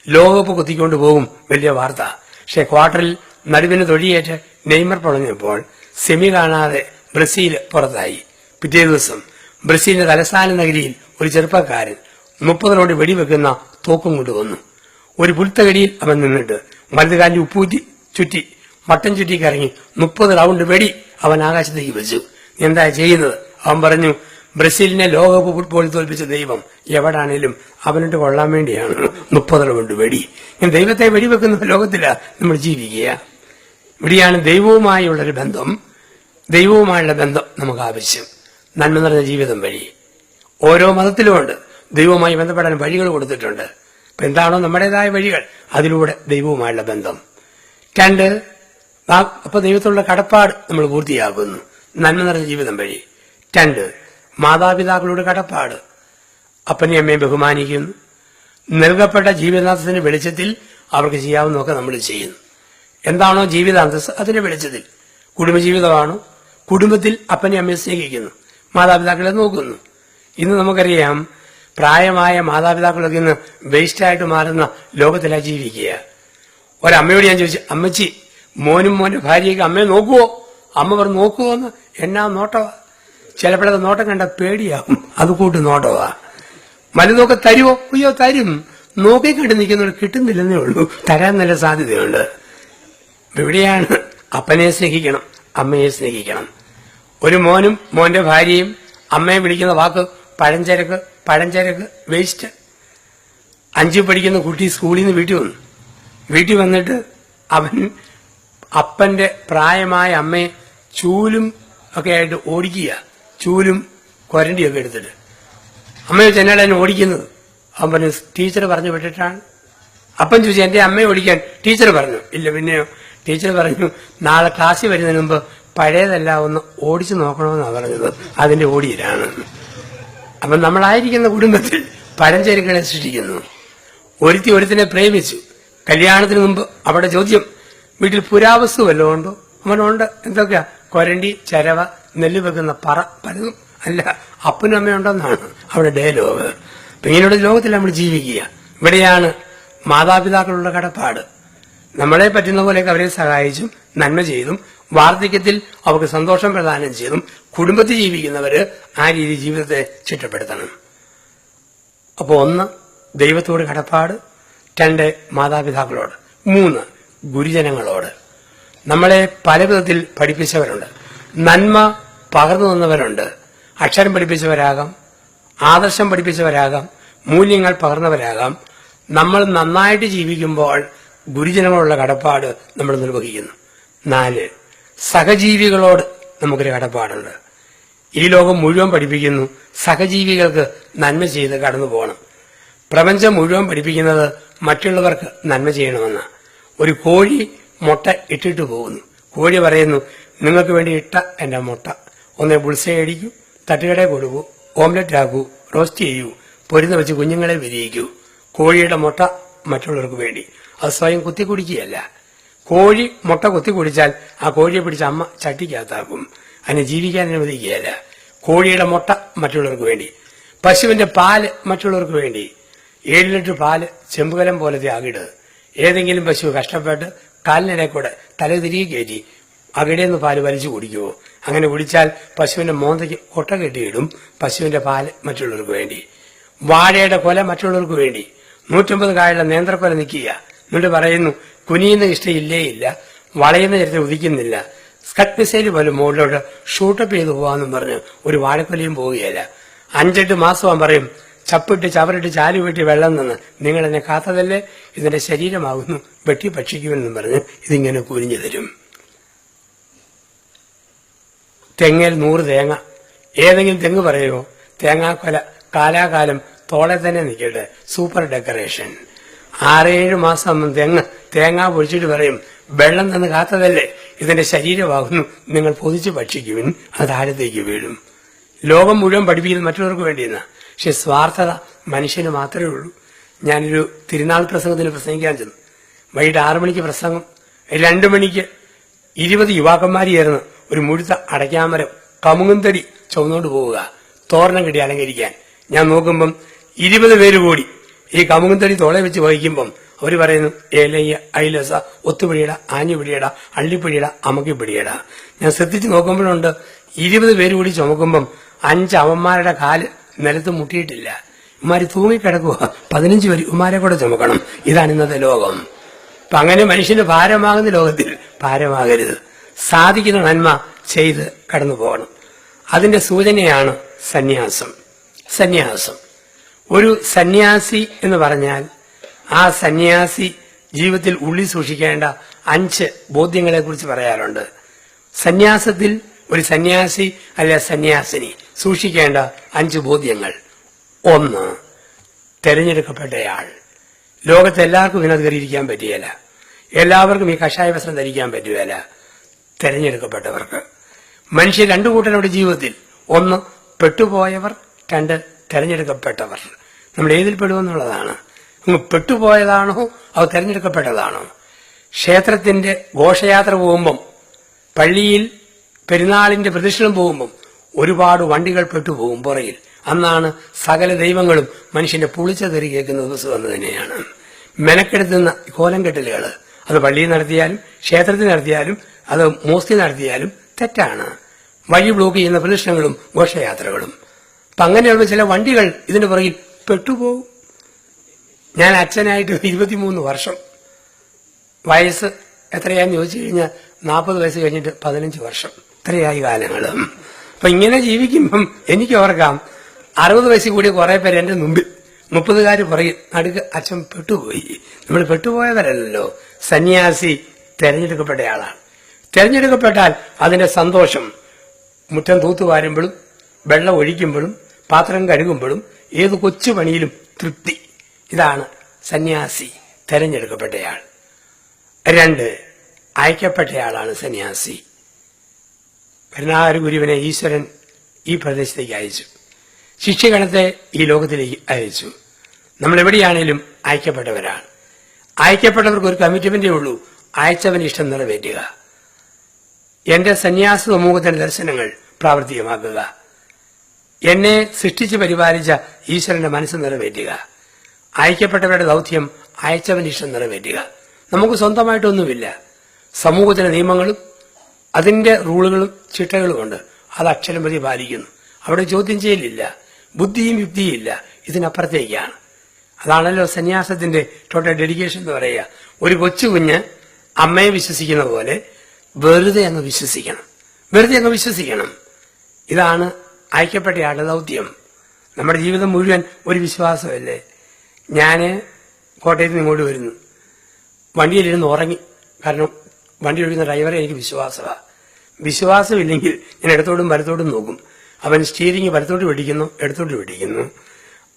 ലോകകപ്പ് കുത്തിക്കൊണ്ട് പോകും, വലിയ വാർത്ത. പക്ഷെ ക്വാർട്ടറിൽ നടുവിന് തൊഴിയേറ്റ് നെയ്മർ പൊളഞ്ഞപ്പോൾ സെമി കാണാതെ ബ്രസീൽ പുറത്തായി. പിറ്റേ ദിവസം ബ്രസീലിന്റെ തലസ്ഥാന നഗരിയിൽ ഒരു ചെറുപ്പക്കാരൻ 30 റൗണ്ട് വെടിവെക്കുന്ന തോക്കും കൊണ്ടുവന്നു. ഒരു പുൽത്തകടിയിൽ അവൻ നിന്നിട്ട് വലതുകാലിൽ ഉപ്പൂറ്റി ചുറ്റി മട്ടൻ ചുറ്റി കറങ്ങി 30 റൗണ്ട് വെടി അവൻ ആകാശത്തേക്ക് വെച്ചു. എന്താ ചെയ്യുന്നത്? അവൻ പറഞ്ഞു, ബ്രസീലിനെ ലോകകപ്പ് ഫുട്ബോളിൽ തോൽപ്പിച്ച ദൈവം എവിടാണേലും അവനിട്ട് കൊള്ളാൻ വേണ്ടിയാണ് 30 റൗണ്ട് വെടി. ദൈവത്തെ വെടിവെക്കുന്ന ലോകത്തിലാണ് നമ്മൾ ജീവിക്കുക. ഇവിടെയാണ് ദൈവവുമായുള്ളൊരു ബന്ധം, ദൈവവുമായുള്ള ബന്ധം നമുക്ക് ആവശ്യം. നന്മ നിറഞ്ഞ ജീവിതം വഴി ഓരോ മതത്തിലുമുണ്ട് ദൈവവുമായി ബന്ധപ്പെടാൻ വഴികൾ കൊടുത്തിട്ടുണ്ട്. അപ്പൊ എന്താണോ നമ്മുടേതായ വഴികൾ, അതിലൂടെ ദൈവവുമായുള്ള ബന്ധം. 2 അപ്പൊ ദൈവത്തോടുള്ള കടപ്പാട് നമ്മൾ പൂർത്തിയാക്കുന്നു നന്മ നിറഞ്ഞ ജീവിതം വഴി. 2 മാതാപിതാക്കളുടെ കടപ്പാട്. അപ്പനെയും അമ്മയും ബഹുമാനിക്കുന്നു. നൽകപ്പെട്ട ജീവിതാന്തസ്സിന്റെ വെളിച്ചത്തിൽ അവർക്ക് ചെയ്യാവുന്നതൊക്കെ നമ്മൾ ചെയ്യുന്നു. എന്താണോ ജീവിതാന്തസ് അതിന്റെ വെളിച്ചത്തിൽ. കുടുംബജീവിതമാണോ, കുടുംബത്തിൽ അപ്പനെയും അമ്മയെ സ്നേഹിക്കുന്നു, മാതാപിതാക്കളെ നോക്കുന്നു. ഇന്ന് നമുക്കറിയാം, പ്രായമായ മാതാപിതാക്കളൊക്കെ ഇന്ന് വേസ്റ്റായിട്ട് മാറുന്ന ലോകത്തിലാണ് ജീവിക്കുക. ഒരമ്മയോട് ഞാൻ ചോദിച്ചു, അമ്മച്ചി മോനും മോന്റെ ഭാര്യയ്ക്ക് അമ്മയെ നോക്കുവോ? അമ്മ പറഞ്ഞു, നോക്കുവോ എന്ന്. എന്നാ നോട്ടവാ. ചിലപ്പോഴത് നോട്ടം കണ്ട പേടിയാവും, അത് കൂട്ട് നോട്ടവാ. മരുന്നൊക്കെ തരുവോ? അയ്യോ തരും. നോക്കിക്കണ്ട് നിൽക്കുന്നവർ കിട്ടുന്നില്ലെന്നേ ഉള്ളൂ, തരാൻ നല്ല സാധ്യതയുണ്ട്. ഇവിടെയാണ് അപ്പനെ സ്നേഹിക്കണം, അമ്മയെ സ്നേഹിക്കണം. ഒരു മോനും മോന്റെ ഭാര്യയും അമ്മയെ വിളിക്കുന്ന വാക്ക് പഴഞ്ചരക്ക്, പഴഞ്ചരക്ക്, വേസ്റ്റ്. 5 പഠിക്കുന്ന കുട്ടി സ്കൂളിൽ നിന്ന് വീട്ടിൽ വന്നിട്ട് അവൻ അപ്പന്റെ പ്രായമായ അമ്മയെ ചൂലും ഒക്കെ ആയിട്ട് ഓടിക്കുക. ചൂലും കൊരണ്ടിയൊക്കെ എടുത്തിട്ട്. അമ്മ ചോദിച്ചു എന്നാണ് എന്നെ ഓടിക്കുന്നത്? അവൻ പറഞ്ഞു ടീച്ചർ പറഞ്ഞു വിട്ടിട്ടാണ്. അപ്പം ചോദിച്ചു എന്റെ അമ്മയെ ഓടിക്കാൻ ടീച്ചർ പറഞ്ഞു. ഇല്ല പിന്നെയോ? ടീച്ചർ പറഞ്ഞു നാളെ ക്ലാസ്സിൽ വരുന്നതിന് മുമ്പ് പഴയതെല്ലാം ഒന്ന് ഓടിച്ചു നോക്കണമെന്നാണ് പറഞ്ഞത്, അതിന്റെ ഓടിയിലാണ്. അപ്പം നമ്മളായിരിക്കുന്ന കുടുംബത്തിൽ പഴഞ്ചേരികളെ സൃഷ്ടിക്കുന്നു. ഒരുത്തിനെ പ്രേമിച്ചു. കല്യാണത്തിന് മുമ്പ് അവിടെ ചോദ്യം വീട്ടിൽ പുരാവസ്തു വല്ലതും ഉണ്ടോ? അവനുണ്ട്. എന്തൊക്കെയാ? കൊരണ്ടി, ചരവ, നെല്ല് വെക്കുന്ന പറ, പലതും. അല്ല, അപ്പനും അമ്മയുണ്ടെന്നാണ് അവിടെ ഡയലോഗ്. അപ്പൊ ഇങ്ങനെയുള്ള ലോകത്തിൽ നമ്മൾ ജീവിക്കുക. ഇവിടെയാണ് മാതാപിതാക്കളുള്ള കടപ്പാട്. നമ്മളെ പറ്റുന്ന പോലെയൊക്കെ അവരെ സഹായിച്ചും നന്മ ചെയ്തും വാർദ്ധക്യത്തിൽ അവർക്ക് സന്തോഷം പ്രദാനം ചെയ്തും കുടുംബത്തിൽ ജീവിക്കുന്നവര് ആ രീതി ജീവിതത്തെ ചിട്ടപ്പെടുത്തണം. അപ്പോൾ 1 ദൈവത്തോട് കടപ്പാട്, 2 മാതാപിതാക്കളോട്, 3 ഗുരുജനങ്ങളോട്. നമ്മളെ പല വിധത്തിൽ പഠിപ്പിച്ചവരുണ്ട്, നന്മ പകർന്നു തന്നവരുണ്ട്. അക്ഷരം പഠിപ്പിച്ചവരാകാം, ആദർശം പഠിപ്പിച്ചവരാകാം, മൂല്യങ്ങൾ പകർന്നവരാകാം. നമ്മൾ നന്നായിട്ട് ജീവിക്കുമ്പോൾ ഗുരുജനങ്ങളുള്ള കടപ്പാട് നമ്മൾ നിർവഹിക്കുന്നു. 4 സഹജീവികളോട് നമുക്കൊരു കടപ്പാടുണ്ട്. ഈ ലോകം മുഴുവൻ പഠിപ്പിക്കുന്നു സഹജീവികൾക്ക് നന്മ ചെയ്ത് കടന്നു പോകണം. പ്രപഞ്ചം മുഴുവൻ പഠിപ്പിക്കുന്നത് മറ്റുള്ളവർക്ക് നന്മ ചെയ്യണമെന്ന്. ഒരു കോഴി മുട്ട ഇട്ടിട്ട് പോകുന്നു. കോഴി പറയുന്നു നിങ്ങൾക്ക് വേണ്ടി ഇട്ട എന്റെ മുട്ട ഒന്നേ ബുൾസൈ അടിക്കൂ, തട്ടുകടയിൽ കൊടുക്കൂ, ഓംലെറ്റ് ആക്കൂ, റോസ്റ്റ് ചെയ്യൂ, പൊരുന്ന് വെച്ച് കുഞ്ഞുങ്ങളെ വിരിയിക്കൂ. കോഴിയുടെ മുട്ട മറ്റുള്ളവർക്ക് വേണ്ടി, അത് സ്വയം കുത്തിക്കുടിക്കുകയല്ല. കോഴി മുട്ട കുത്തിക്കുടിച്ചാൽ ആ കോഴിയെ പിടിച്ച് അമ്മ ചട്ടിക്കകത്താക്കും, അതിനെ ജീവിക്കാൻ അനുവദിക്കുകയല്ല. കോഴിയുടെ മുട്ട മറ്റുള്ളവർക്ക് വേണ്ടി. പശുവിന്റെ പാല് മറ്റുള്ളവർക്ക് വേണ്ടി. 7 ലിറ്റർ പാല് ചെമ്പുകലം പോലത്തെ ആകിട്. ഏതെങ്കിലും പശു കഷ്ടപ്പെട്ട് കാലിനിടെ കൂടെ തല തിരികെ കയറ്റി അകിടേന്ന് പാല് വലിച്ചു കുടിക്കുമോ? അങ്ങനെ കുടിച്ചാൽ പശുവിന്റെ മോന്തയ്ക്ക് കൊട്ട കെട്ടിയിടും. പശുവിന്റെ പാല് മറ്റുള്ളവർക്ക് വേണ്ടി. വാഴയുടെ കൊല മറ്റുള്ളവർക്ക് വേണ്ടി. 150 കായുള്ള നേന്ത്രക്കൊല നിൽക്കുക. എന്നിട്ട് പറയുന്നു കുനിയുന്ന ഇഷ്ടയില്ലേ ഇല്ല, വളയുന്ന ചരിത്രം ഉദിക്കുന്നില്ല, സ്കട്ട് മിസൈൽ പോലും മുകളിലോട്ട് ഷൂട്ടപ്പ് ചെയ്ത് പോവാന്നും പറഞ്ഞ് ഒരു വാഴക്കൊലയും പോവുകയല്ല. 5-8 മാസം പറയും ചപ്പിട്ട് ചവറിട്ട് ചാലു വെട്ടി വെള്ളം നിന്ന് നിങ്ങൾ എന്നെ കാത്തതല്ലേ, ഇതിന്റെ ശരീരമാകുന്നു, വെട്ടി ഭക്ഷിക്കുമെന്നും പറഞ്ഞ് ഇതിങ്ങനെ കുനിഞ്ഞു തരും. തെങ്ങിൽ 100 തേങ്ങ. ഏതെങ്കിലും തെങ്ങ് പറയുമോ? തേങ്ങാക്കൊല കാലാകാലം തോളെ തന്നെ നിൽക്കട്ടെ, സൂപ്പർ ഡെക്കറേഷൻ. 6-7 മാസം തേങ്ങ പൊഴിച്ചിട്ട് പറയും വെള്ളം തന്ന് കാത്തതല്ലേ, ഇതിന്റെ ശരീരമാകുന്നു, നിങ്ങൾ പൊതിച്ച് ഭക്ഷിക്കുവിൻ, അത് താഴത്തേക്ക് വീഴും. ലോകം മുഴുവൻ പഠിപ്പിക്കുന്നത് മറ്റുള്ളവർക്ക് വേണ്ടിയെന്ന. പക്ഷെ സ്വാർത്ഥത മനുഷ്യന് മാത്രമേ ഉള്ളൂ. ഞാനൊരു തിരുനാൾ പ്രസംഗത്തിന് പ്രസംഗിക്കാൻ ചെന്നു. വൈകിട്ട് 6 മണിക്ക് പ്രസംഗം. 2 മണിക്ക് 20 യുവാക്കന്മാർ ചേർന്ന് ഒരു മുഴുത്ത അടയ്ക്കാമരം കമുങ്ങുംതടി ചുവന്നോണ്ട് പോവുക, തോരണം കെട്ടി അലങ്കരിക്കാൻ. ഞാൻ നോക്കുമ്പം 20 പേര് കൂടി ഈ കമുങ്ങുംതടി തോളെ വെച്ച് വഹിക്കുമ്പം അവർ പറയുന്നു ഏലയ്യ, ഐലസ, ഒത്തുപിടിയട, ആഞ്ഞുപിടിയട, അള്ളിപ്പിടിയട, അമക്കിപ്പിടിയട. ഞാൻ ശ്രദ്ധിച്ച് നോക്കുമ്പോഴുണ്ട് 20 പേര് കൂടി ചുമക്കുമ്പം 5 അവന്മാരുടെ കാല് നിലത്ത് മുട്ടിയിട്ടില്ല. ഇമാര് തൂങ്ങിക്കിടക്കുക. 15 പേര് ഇമാരെ കൂടെ ചുമക്കണം. ഇതാണ് ഇന്നത്തെ ലോകം. അപ്പൊ അങ്ങനെ മനുഷ്യന് ഭാരമാകുന്ന ലോകത്തിൽ ഭാരമാകരുത്. സാധിക്കുന്ന നന്മ ചെയ്ത് കടന്നു പോകണം. അതിന്റെ സൂചനയാണ് സന്യാസം. സന്യാസം ഒരു സന്യാസി എന്ന് പറഞ്ഞാൽ ആ സന്യാസി ജീവിതത്തിൽ ഉള്ളിൽ സൂക്ഷിക്കേണ്ട 5 ബോധ്യങ്ങളെ കുറിച്ച് പറയാറുണ്ട്. സന്യാസത്തിൽ ഒരു സന്യാസി അല്ലെ സന്യാസിനി സൂക്ഷിക്കേണ്ട 5 ബോധ്യങ്ങൾ. 1, തെരഞ്ഞെടുക്കപ്പെട്ടയാൾ. ലോകത്ത് എല്ലാവർക്കും ഇതിനകത്ത് കയറിയിരിക്കാൻ പറ്റുകയില്ല. എല്ലാവർക്കും ഈ കഷായ വസ്ത്രം ധരിക്കാൻ പറ്റുകയില്ല. തെരഞ്ഞെടുക്കപ്പെട്ടവർക്ക്. മനുഷ്യർ 2 കൂട്ടരുടെ ജീവിതത്തിൽ. 1 പെട്ടുപോയവർ, 2 തെരഞ്ഞെടുക്കപ്പെട്ടവർ. നമ്മൾ ഏതിൽ പെടുമെന്നുള്ളതാണ്. പെട്ടുപോയതാണോ അത് തെരഞ്ഞെടുക്കപ്പെട്ടതാണോ? ക്ഷേത്രത്തിന്റെ ഘോഷയാത്ര പോകുമ്പം, പള്ളിയിൽ പെരുന്നാളിന്റെ പ്രദക്ഷിണം പോകുമ്പം ഒരുപാട് വണ്ടികൾ പെട്ടുപോകും പുറകിൽ. അന്നാണ് സകല ദൈവങ്ങളും മനുഷ്യന്റെ പുളിച്ച തെറി കേൾക്കുന്ന ദിവസം എന്ന് തന്നെയാണ്. മെനക്കെടുത്തുന്ന കോലം കെട്ടലുകൾ അത് പള്ളിയിൽ നടത്തിയാലും ക്ഷേത്രത്തിൽ നടത്തിയാലും അത് മോസ്കിൽ നടത്തിയാലും തെറ്റാണ്. വഴി ബ്ലോക്ക് ചെയ്യുന്ന പ്രദക്ഷിണങ്ങളും ഘോഷയാത്രകളും. അപ്പൊ അങ്ങനെയുള്ള ചില വണ്ടികൾ ഇതിന്റെ പുറകിൽ പെട്ടുപോകും. ഞാൻ അച്ഛനായിട്ട് 23 വർഷം. വയസ്സ് എത്രയാന്ന് ചോദിച്ചു കഴിഞ്ഞാൽ 40 വയസ്സ് കഴിഞ്ഞിട്ട് 15 വർഷം. ഇത്രയായി കാലങ്ങൾ. അപ്പൊ ഇങ്ങനെ ജീവിക്കുമ്പം എനിക്ക് ഓർക്കാം 60 വയസ്സിൽ കൂടി കുറെ പേര് എന്റെ മുമ്പിൽ, 30കാര് പറയും നടുക്ക് അച്ഛൻ പെട്ടുപോയി. നമ്മൾ പെട്ടുപോയവരല്ലോ. സന്യാസി തെരഞ്ഞെടുക്കപ്പെട്ടയാളാണ്. തെരഞ്ഞെടുക്കപ്പെട്ടാൽ അതിന്റെ സന്തോഷം മുറ്റം തൂത്തുവാരുമ്പോഴും വെള്ളം ഒഴിക്കുമ്പോഴും പാത്രം കഴുകുമ്പോഴും ഏത് കൊച്ചു പണിയിലും തൃപ്തി. ഇതാണ് സന്യാസി, തെരഞ്ഞെടുക്കപ്പെട്ടയാൾ. 2, അയക്കപ്പെട്ടയാളാണ് സന്യാസി. കരുണാകര ഗുരുവിനെ ഈശ്വരൻ ഈ പ്രദേശത്തേക്ക് അയച്ചു, ശിഷ്യഗണത്തെ ഈ ലോകത്തിലേക്ക് അയച്ചു. നമ്മൾ എവിടെയാണേലും അയക്കപ്പെട്ടവരാണ്. അയക്കപ്പെട്ടവർക്ക് ഒരു കമ്മിറ്റ്മെന്റേ ഉള്ളൂ, അയച്ചവന്റെ ഇഷ്ടം നിറവേറ്റുക. എന്റെ സന്യാസ സമൂഹത്തിന്റെ ദർശനങ്ങൾ പ്രാവർത്തികമാക്കുക. എന്നെ സൃഷ്ടിച്ച് പരിപാലിച്ച ഈശ്വരന്റെ മനസ്സ് നിറവേറ്റുക. അയക്കപ്പെട്ടവരുടെ ദൗത്യം അയച്ചവന്റെ ഇഷ്ടം നിറവേറ്റുക. നമുക്ക് സ്വന്തമായിട്ടൊന്നുമില്ല. സമൂഹത്തിന്റെ നിയമങ്ങളും അതിന്റെ റൂളുകളും ചിട്ടകളുമുണ്ട്. അത് അക്ഷരം പ്രതി പാലിക്കുന്നു. അവിടെ ചോദ്യം ചെയ്യലില്ല, ബുദ്ധിയും യുക്തിയും ഇല്ല. ഇതിനപ്പുറത്തേക്കാണ്. അതാണല്ലോ സന്യാസത്തിന്റെ ടോട്ടൽ ഡെഡിക്കേഷൻ എന്ന് പറയുക. ഒരു കൊച്ചു കുഞ്ഞ് അമ്മയെ വിശ്വസിക്കുന്ന പോലെ വെറുതെ അങ്ങ് വിശ്വസിക്കണം. ഇതാണ് അയക്കപ്പെട്ടയാളുടെ ദൗത്യം. നമ്മുടെ ജീവിതം മുഴുവൻ ഒരു വിശ്വാസമല്ലേ. ഞാൻ കോട്ടയത്ത് നിന്ന് ഇങ്ങോട്ട് വരുന്നു, വണ്ടിയിലിരുന്ന് ഉറങ്ങി. കാരണം വണ്ടി ഓടിക്കുന്ന ഡ്രൈവറെ എനിക്ക് വിശ്വാസമില്ലെങ്കിൽ ഞാൻ ഇടത്തോടും വലത്തോടും നോക്കും. അവൻ സ്റ്റിയറിംഗ് വലത്തോട്ട് പിടിക്കുന്നു, ഇടത്തോട്ട് പിടിക്കുന്നു.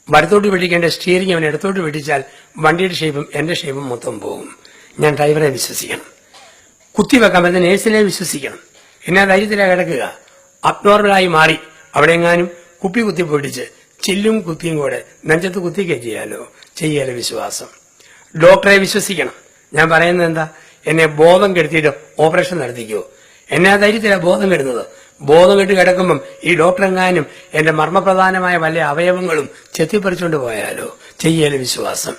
വലത്തോട്ട് പിടിക്കേണ്ട സ്റ്റിയറിംഗ് അവൻ ഇടത്തോട്ട് പിടിച്ചാൽ വണ്ടിയുടെ ഷേപ്പും എന്റെ ഷേപ്പും മൊത്തം പോകും. ഞാൻ ഡ്രൈവറെ വിശ്വസിക്കണം. കുത്തിവെക്കാൻ പറ്റുന്ന നേഴ്സിനെ വിശ്വസിക്കണം. എന്നാ ധൈര്യത്തിലാണ് കിടക്കുക. അബ്നോർമലായി മാറി അവിടെയെങ്ങാനും കുപ്പി പൊട്ടിച്ച് ചില്ലും കുത്തിയും കൂടെ നെഞ്ചത്ത് കുത്തിക്കയറ്റിയാലോ, ചെയ്യാലോ വിശ്വാസം. ഡോക്ടറെ വിശ്വസിക്കണം. ഞാൻ പറയുന്നത് എന്താ, എന്നെ ബോധം കെടുത്തിയിട്ട് ഓപ്പറേഷൻ നടത്തിക്കോ. എന്നാ ധൈര്യത്തിലാണ് ബോധം കെടുന്നത്. ബോധം കെട്ട് കിടക്കുമ്പം ഈ ഡോക്ടർ എങ്ങാനും എന്റെ മർമ്മപ്രധാനമായ വല്ല അവയവങ്ങളും ചെത്തിപ്പറിച്ചുകൊണ്ട് പോയാലോ, ചെയ്യാലോ വിശ്വാസം.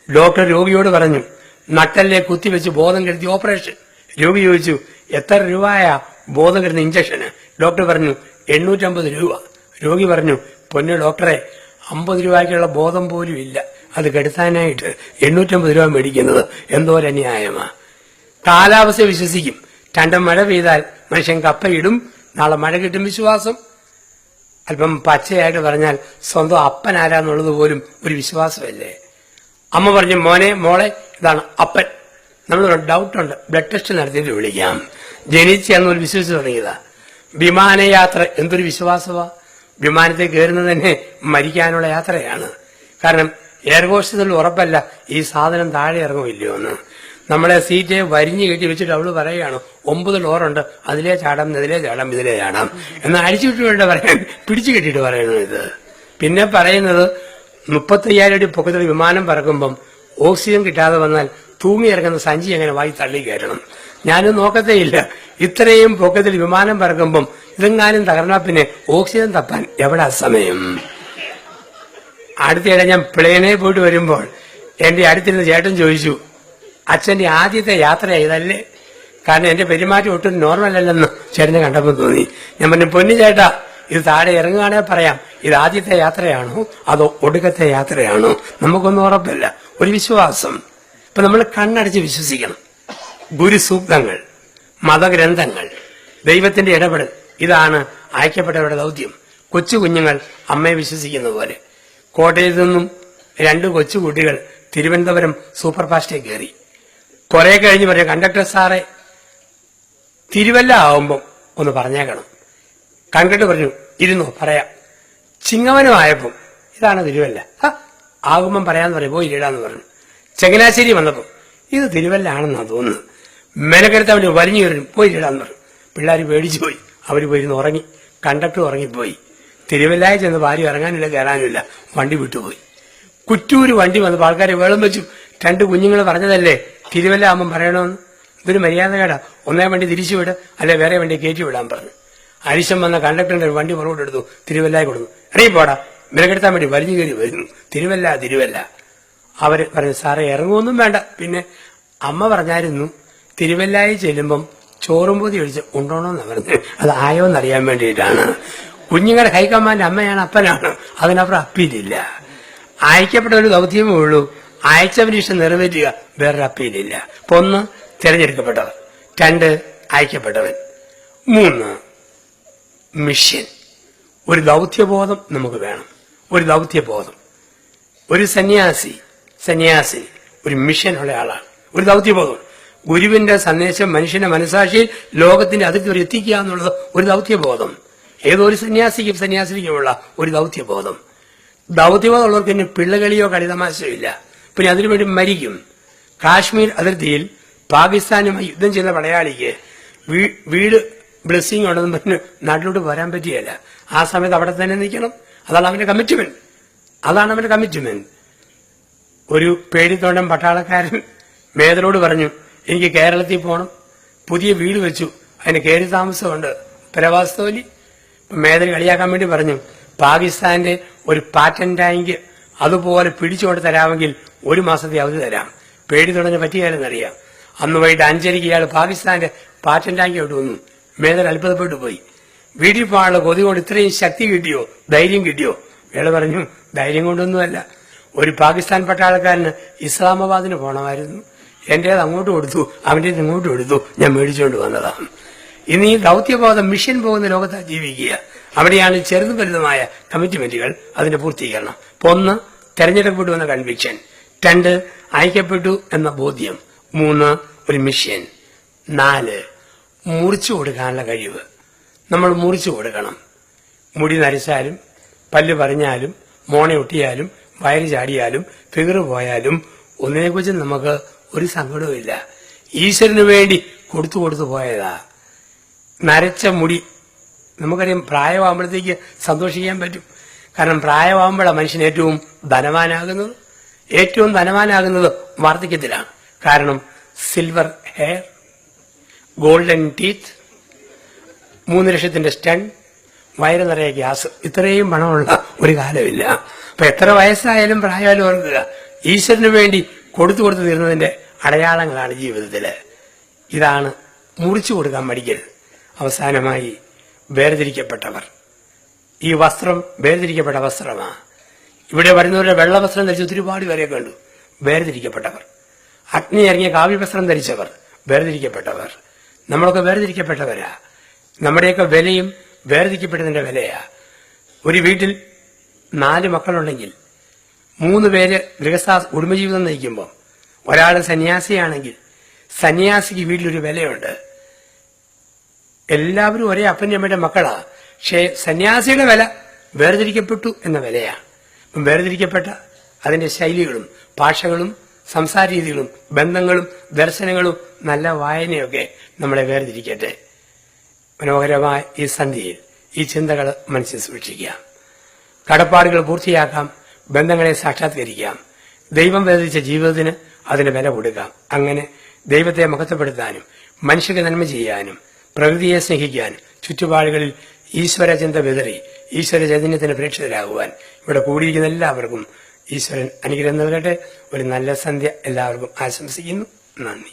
ഡോക്ടർ രോഗിയോട് പറഞ്ഞു, നട്ടല്ലേ കുത്തിവെച്ച് ബോധം കെടുത്തി ഓപ്പറേഷൻ. രോഗി ചോദിച്ചു, എത്ര രൂപയാ ബോധം കെടുന്ന ഇഞ്ചക്ഷന്? ഡോക്ടർ പറഞ്ഞു 850 രൂപ. രോഗി പറഞ്ഞു, പൊന്നു ഡോക്ടറെ, 50 രൂപയ്ക്കുള്ള ബോധം പോലും ഇല്ല, അത് കെടുത്താനായിട്ട് 850 രൂപ മേടിക്കുന്നത് എന്തോരന്യായമാ. കാലാവസ്ഥ വിശ്വസിക്കും. 2 മഴ പെയ്താൽ മനുഷ്യൻ കപ്പയിടും, നാളെ മഴ കിട്ടും വിശ്വാസം. അല്പം പച്ചയായിട്ട് പറഞ്ഞാൽ സ്വന്തം അപ്പൻ ആരാന്നുള്ളത് പോലും ഒരു വിശ്വാസമല്ലേ. അമ്മ പറഞ്ഞു, മോളെ ഇതാണ് അപ്പൻ. നമ്മളൊരു ഡൗട്ടുണ്ട്, ബ്ലഡ് ടെസ്റ്റ് നടത്തിയിട്ട് വിളിക്കാം. ജനിച്ചെന്നൊരു വിശ്വസിച്ച് തുടങ്ങിയതാ. വിമാനയാത്ര എന്തൊരു വിശ്വാസമാ. വിമാനത്തിൽ കയറുന്നത് തന്നെ മരിക്കാനുള്ള യാത്രയാണ്. കാരണം എയർ ഹോസ്റ്റസിൽ ഉറപ്പല്ല ഈ സാധനം താഴെ ഇറങ്ങുമില്ലയോ എന്ന്. നമ്മളെ സീറ്റ് വരിഞ്ഞു കെട്ടി വെച്ചിട്ട് അവള് പറയുകയാണ് 9 ഡോറുണ്ട്, അതിലേ ചാടാം, ഇതിലേ ചാടാം, ഇതിലേ ചാടാം എന്ന് അടിച്ചുവിട്ട് വേണ്ട പറയാൻ, പിടിച്ചു കെട്ടിയിട്ട് പറയണു ഇത്. പിന്നെ പറയുന്നത് 35,000 അടി പൊക്കത്തിൽ വിമാനം പറക്കുമ്പം ഓക്സിജൻ കിട്ടാതെ വന്നാൽ തൂങ്ങിയിറങ്ങുന്ന സഞ്ചി എങ്ങനെ വായി തള്ളി കയറ്റണം. ഞാനും നോക്കത്തേയില്ല. ഇത്രയും പൊക്കത്തിൽ വിമാനം പറക്കുമ്പം ഇതെങ്ങാനും തകർന്നാൽ പിന്നെ ഓക്സിജൻ തപ്പാൻ എവിടെ സമയം. അടുത്തിടെ ഞാൻ പ്ലെയിനെ പോയിട്ട് വരുമ്പോൾ എന്റെ അടുത്തിരുന്ന ചേട്ടൻ ചോദിച്ചു, അച്ഛന്റെ ആദ്യത്തെ യാത്ര ചെയ്തല്ലേ? കാരണം എന്റെ പെരുമാറ്റം ഒട്ടും നോർമൽ അല്ലെന്ന് ചേട്ടനെ കണ്ടപ്പോൾ തോന്നി. ഞാൻ പറഞ്ഞു, പൊന്നു ചേട്ടാ, ഇത് താഴെ ഇറങ്ങുകയാണെ പറയാം, ഇത് ആദ്യത്തെ യാത്രയാണോ അതോ ഒടുക്കത്തെ യാത്രയാണോ? നമുക്കൊന്നും ഉറപ്പില്ല. ഒരു വിശ്വാസം. ഇപ്പൊ നമ്മൾ കണ്ണടച്ച് വിശ്വസിക്കണം. ഗുരുസൂക്തങ്ങൾ, മതഗ്രന്ഥങ്ങൾ, ദൈവത്തിന്റെ ഇടപെടൽ, ഇതാണ് അയക്കപ്പെട്ടവരുടെ ദൗത്യം. കൊച്ചു കുഞ്ഞുങ്ങൾ അമ്മയെ വിശ്വസിക്കുന്ന പോലെ. കോട്ടയത്തു നിന്നും 2 കൊച്ചുകുട്ടികൾ തിരുവനന്തപുരം സൂപ്പർ ഫാസ്റ്റിൽ കയറി. കുറെ കഴിഞ്ഞ് പറയാം, കണ്ടക്ടർ സാറെ തിരുവല്ല ആവുമ്പം ഒന്ന് പറഞ്ഞേക്കണം. കണ്ടക്ടർ പറഞ്ഞു, ഇരുന്നോ പറയാം. ചിങ്ങവനമായപ്പം ഇതാണ് തിരുവല്ല, ആകുമ്പം പറയാന്ന് പറയും, പോയി ഇടാന്ന് പറഞ്ഞു. ചങ്ങനാശ്ശേരി വന്നപ്പം ഇത് തിരുവല്ല ആണെന്നാ തോന്നുന്നു. മെനക്കെടുത്ത് അവന് വലിഞ്ഞു കയറി, പോയി ഇടാന്ന് പറഞ്ഞു. പിള്ളേർ പേടിച്ചു പോയി. അവര് പോയിരുന്ന് ഉറങ്ങി. കണ്ടക്ടർ ഉറങ്ങിപ്പോയി. തിരുവല്ലായി ചെന്ന് ഭാര്യ ഇറങ്ങാനില്ല, കയറാനില്ല, വണ്ടി വിട്ടുപോയി. കുറ്റൂര് വണ്ടി വന്നപ്പോൾ ആൾക്കാരെ വേളം വെച്ചു. 2 കുഞ്ഞുങ്ങൾ പറഞ്ഞതല്ലേ തിരുവല്ല ആകുമ്പം പറയണമെന്ന്. ഇതൊരു മര്യാദകേടാ. ഒന്നേ വണ്ടി തിരിച്ചുവിട്, അല്ലെ വേറെ വണ്ടി കയറ്റി വിടാൻ പറഞ്ഞു. അരിശം വന്ന കണ്ടക്ടറിന്റെ വണ്ടി പുറകോട്ട് എടുത്തു, തിരുവല്ലായി കൊടുത്തു. ഇറങ്ങിപ്പോടാ, മെനക്കെടുത്താൻ വേണ്ടി വലിഞ്ഞു കയറി വരുന്നു. തിരുവല്ല. അവര് പറഞ്ഞു, സാറേ ഇറങ്ങുമൊന്നും വേണ്ട. പിന്നെ അമ്മ പറഞ്ഞായിരുന്നു, തിരുവല്ലായി ചെല്ലുമ്പം ചോറും പൊതി ഒഴിച്ച് ഉണ്ടോണോന്ന് പറഞ്ഞു. അത് ആയോന്നറിയാൻ വേണ്ടിയിട്ടാണ്. കുഞ്ഞുങ്ങളുടെ ഹൈക്കമാൻഡ് അമ്മയാണ്, അപ്പനാണ്. അതിനപ്പുറം അപ്പീലില്ല. അയക്കപ്പെട്ട ഒരു ദൗത്യമേ ഉള്ളൂ, അയച്ചവന് ഇഷ്ടം നിറവേറ്റുക. വേറൊരു അപ്പീലില്ല. 1 തിരഞ്ഞെടുക്കപ്പെട്ടവൻ, 2 അയക്കപ്പെട്ടവൻ, 3 മിഷൻ. ഒരു ദൗത്യബോധം നമുക്ക് വേണം. ഒരു ദൗത്യബോധം. ഒരു സന്യാസി ഒരു മിഷനുള്ള ആളാണ്. ഒരു ദൗത്യബോധം. ഗുരുവിന്റെ സന്ദേശം മനുഷ്യന്റെ മനസാക്ഷിയിൽ ലോകത്തിന്റെ അതിർത്തി വരെ എത്തിക്കുക എന്നുള്ളത് ഒരു ദൗത്യബോധം. ഏതോ ഒരു സന്യാസിക്കുമുള്ള ഒരു ദൗത്യബോധം. ദൗത്യബോധമുള്ളവർക്ക് പിന്നെ പിള്ളകളിയോ കളിതമാശയോ ഇല്ല. പിന്നെ അതിനുവേണ്ടി മരിക്കും. കാശ്മീർ അതിർത്തിയിൽ പാകിസ്ഥാനുമായി യുദ്ധം ചെയ്ത പടയാളിക്ക് വീട് ബ്ലെസ്സിങ് ഉണ്ടെന്ന് പറഞ്ഞ് നാട്ടിലോട്ട് വരാൻ പറ്റിയല്ല. ആ സമയത്ത് അവിടെ തന്നെ നിൽക്കണം. അതാണ് അവന്റെ കമ്മിറ്റ്മെന്റ്. ഒരു പേടിത്തോണ്ടൻ പട്ടാളക്കാരൻ മേദരോട് പറഞ്ഞു, എനിക്ക് കേരളത്തിൽ പോകണം, പുതിയ വീട് വെച്ചു, അതിന് കയറി താമസമുണ്ട്, പരവാസ്തോലി. മേദർ കളിയാക്കാൻ വേണ്ടി പറഞ്ഞു, പാകിസ്ഥാന്റെ ഒരു പാറ്റൻ ടാങ്ക് അതുപോലെ പിടിച്ചുകൊണ്ട് തരാമെങ്കിൽ 1 മാസത്തെ അവധി തരാം. പേടി തുടങ്ങി പറ്റിയാലെന്നറിയാം. അന്ന് വൈകിട്ട് 5:30 ഇയാൾ പാകിസ്ഥാന്റെ പാറ്റൻ ടാങ്കോട്ട് വന്നു. മേദർ അത്ഭുതപ്പെട്ടു പോയി. വീട്ടിൽ പോകാനുള്ള കൊതി കൊണ്ട് ഇത്രയും ശക്തി കിട്ടിയോ, ധൈര്യം കിട്ടിയോ? ഇയാൾ പറഞ്ഞു, ധൈര്യം കൊണ്ടൊന്നുമല്ല, ഒരു പാകിസ്ഥാൻ പട്ടാളക്കാരന് ഇസ്ലാമാബാദിന് പോകണമായിരുന്നു, എന്റേത് അങ്ങോട്ട് കൊടുത്തു, അവന്റേത് ഇങ്ങോട്ട് കൊടുത്തു, ഞാൻ മേടിച്ചുകൊണ്ട് വന്നതാണ്. ഇന്ന് ഈ ദൗത്യബോധം മിഷൻ പോകുന്ന ലോകത്താ ജീവിക്കുക. അവിടെയാണ് ചെറുതും വലുതുമായ കമ്മിറ്റ്മെന്റുകൾ, അതിന്റെ പൂർത്തീകരണം. 1 തെരഞ്ഞെടുക്കപ്പെട്ടു എന്ന കൺവിക്ഷൻ, 2 അയക്കപ്പെട്ടു എന്ന ബോധ്യം, 3 ഒരു മിഷൻ, 4 മുറിച്ചു കൊടുക്കാനുള്ള കഴിവ്. നമ്മൾ മുറിച്ചു കൊടുക്കണം. മുടി നരച്ചാലും പല്ല് പറഞ്ഞാലും മോണ ഒട്ടിയാലും വയറ് ചാടിയാലും ഫിഗർ പോയാലും ഒന്നിനെക്കുറിച്ച് നമുക്ക് ഒരു സങ്കടവുമില്ല. ഈശ്വരന് വേണ്ടി കൊടുത്തു പോയതാ. നരച്ച മുടി നമുക്കറിയാം, പ്രായമാകുമ്പോഴത്തേക്ക് സന്തോഷിക്കാൻ പറ്റും. കാരണം പ്രായമാകുമ്പോഴാണ് മനുഷ്യൻ ഏറ്റവും ധനവാനാകുന്നത് വാർദ്ധക്യത്തിലാണ്. കാരണം സിൽവർ ഹെയർ, ഗോൾഡൻ ടീത്ത്, 3 ലക്ഷത്തിന്റെ സ്റ്റൺ, വയറ് നിറയെ ഗ്യാസ്, ഇത്രയും പണമുള്ള ഒരു കാലമില്ല. അപ്പൊ എത്ര വയസ്സായാലും പ്രായമായാലും ഓർക്കുക, ഈശ്വരന് വേണ്ടി കൊടുത്തു തീർന്നതിന്റെ അടയാളങ്ങളാണ് ജീവിതത്തില്. ഇതാണ് മുറിച്ചു കൊടുക്കാൻ മടിക്കരുത്. അവസാനമായി വേർതിരിക്കപ്പെട്ടവർ. ഈ വസ്ത്രം വേർതിരിക്കപ്പെട്ട വസ്ത്രമാണ്. ഇവിടെ വരുന്നവരുടെ വെള്ള വസ്ത്രം ധരിച്ച് ഒരുപാട് പേരെ കണ്ടു. വേർതിരിക്കപ്പെട്ടവർ. അഗ്നി ഇറങ്ങിയ കാവ്യവസ്ത്രം ധരിച്ചവർ വേർതിരിക്കപ്പെട്ടവർ. നമ്മളൊക്കെ വേർതിരിക്കപ്പെട്ടവരാ. നമ്മുടെയൊക്കെ വിലയും വേർതിരിക്കപ്പെട്ടതിന്റെ വിലയാ. ഒരു വീട്ടിൽ 4 മക്കളുണ്ടെങ്കിൽ 3 പേര് കുടുംബജീവിതം നയിക്കുമ്പോൾ ഒരാൾ സന്യാസിയാണെങ്കിൽ സന്യാസിക്ക് വീട്ടിലൊരു വിലയുണ്ട്. എല്ലാവരും ഒരേ അപ്പന്റെ അമ്മയുടെ മക്കളാ. പക്ഷേ സന്യാസിയുടെ വില വേർതിരിക്കപ്പെട്ടു എന്ന വിലയാണ്. വേർതിരിക്കപ്പെട്ട അതിന്റെ ശൈലികളും ഭാഷകളും സംസാര രീതികളും ബന്ധങ്ങളും ദർശനങ്ങളും നല്ല വായനയൊക്കെ നമ്മളെ വേർതിരിക്കട്ടെ. മനോഹരമായ ഈ സന്ധ്യയിൽ ഈ ചിന്തകൾ മനസ്സിൽ സൂക്ഷിക്കാം. കടപ്പാടുകൾ പൂർത്തിയാക്കാം, ബന്ധങ്ങളെ സാക്ഷാത്കരിക്കാം, ദൈവം വേദിച്ച ജീവിതത്തിന് അതിന് വില കൊടുക്കാം. അങ്ങനെ ദൈവത്തെ മഹത്വപ്പെടുത്താനും മനുഷ്യർക്ക് നന്മ ചെയ്യാനും പ്രകൃതിയെ സ്നേഹിക്കാനും ചുറ്റുപാടുകളിൽ ഈശ്വര ചിന്ത വിതറി ഈശ്വര ചൈതന്യത്തിന് പ്രേക്ഷിതരാകുവാൻ ഇവിടെ കൂടിയിരിക്കുന്ന എല്ലാവർക്കും ഈശ്വരൻ അനുഗ്രഹം നൽകട്ടെ. ഒരു നല്ല സന്ധ്യ എല്ലാവർക്കും ആശംസിക്കുന്നു. നന്ദി.